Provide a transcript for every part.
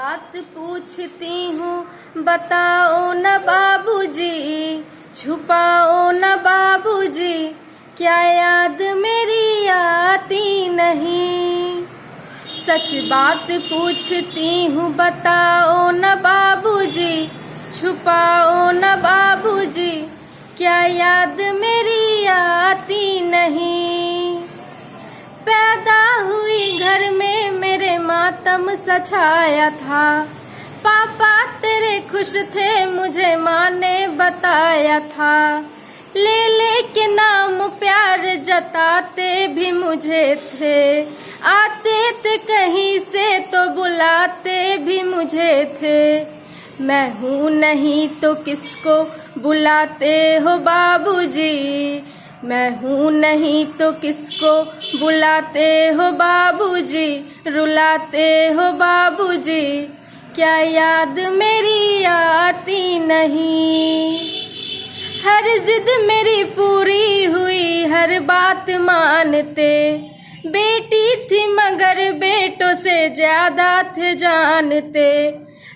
बात पूछती हूँ बताओ न बाबूजी, छुपाओ न बाबूजी, क्या याद मेरी आती नहीं। सच बात पूछती हूँ बताओ न बाबूजी, छुपाओ न बाबूजी, क्या याद मेरी आती नहीं। पैदा हुई घर में मेरे मातम सा छाया था, पापा तेरे खुश थे मुझे माँ ने बताया था। ले के नाम प्यार जताते भी मुझे थे, आते थे कहीं से तो बुलाते भी मुझे थे। मैं हूँ नहीं तो किसको बुलाते हो बाबूजी, मैं हूँ नहीं तो किसको बुलाते हो बाबूजी, रुलाते हो बाबूजी, क्या याद मेरी आती नहीं। हर जिद मेरी पूरी हुई, हर बात मानते, बेटी थी मगर बेटों से ज्यादा थे जानते।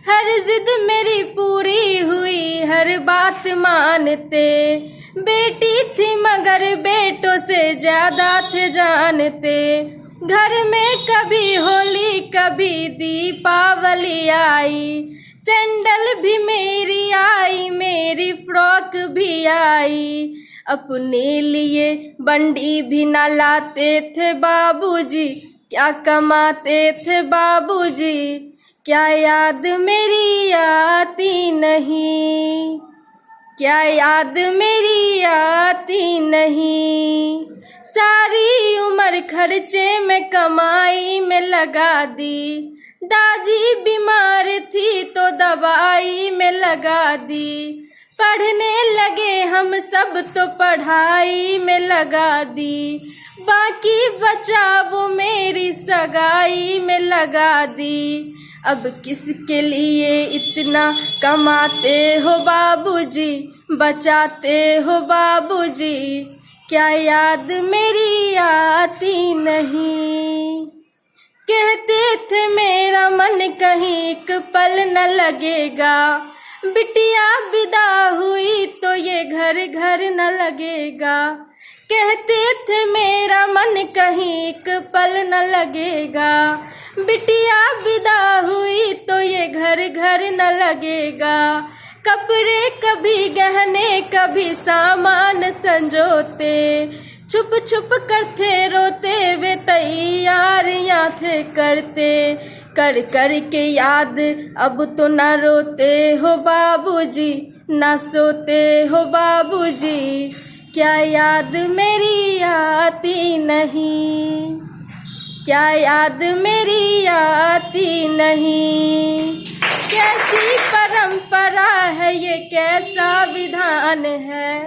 हर जिद मेरी पूरी हुई, हर बात मानते, बेटी थी मगर बेटों से ज्यादा थे जानते। घर में कभी होली कभी दीपावली आई, सैंडल भी मेरी आई, मेरी फ्रॉक भी आई। अपने लिए बंडी भी न लाते थे बाबूजी, क्या कमाते थे बाबूजी, क्या याद मेरी आती नहीं, क्या याद मेरी आती नहीं। सारी उम्र खर्चे में कमाई में लगा दी, दादी बीमार थी तो दवाई में लगा दी। पढ़ने लगे हम सब तो पढ़ाई में लगा दी, बाकी बचा वो मेरी सगाई में लगा दी। अब किसके लिए इतना कमाते हो बाबूजी, बचाते हो बाबूजी, क्या याद मेरी आती नहीं। कहते थे मेरा मन कहीं एक पल न लगेगा, बिटिया विदा हुई तो ये घर घर न लगेगा। कहते थे मेरा मन कहीं एक पल न लगेगा, बिटिया विदा हुई तो ये घर घर न लगेगा। कपड़े कभी गहने कभी सामान संजोते, छुप छुप कर थे रोते वे तैयारियां थे करते। कर कर के याद अब तो न रोते हो बाबूजी, न सोते हो बाबूजी, क्या याद मेरी आती नहीं, क्या याद मेरी आती नहीं। कैसी परंपरा है ये, कैसा विधान है,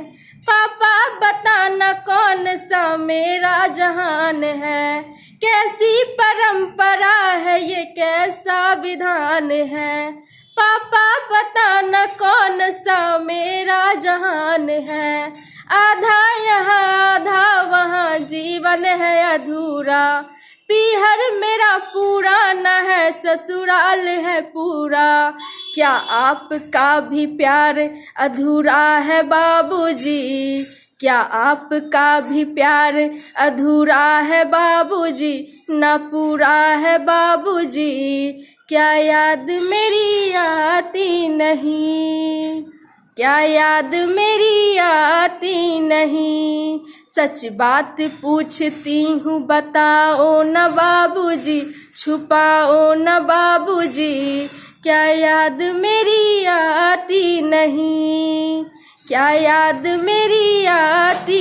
पापा बताना कौन सा मेरा जहान है। कैसी परंपरा है ये, कैसा विधान है, पापा बताना कौन सा मेरा जहान है। आधा यहाँ आधा वहाँ जीवन है अधूरा, पीहर मेरा पूरा न है ससुराल है पूरा। क्या आपका भी प्यार अधूरा है बाबूजी, क्या आपका भी प्यार अधूरा है बाबूजी, न पूरा है बाबूजी, क्या याद मेरी आती नहीं, क्या याद मेरी आती नहीं। सच बात पूछती हूँ बताओ न बाबूजी, छुपाओ न बाबूजी, क्या याद मेरी आती नहीं, क्या याद मेरी आती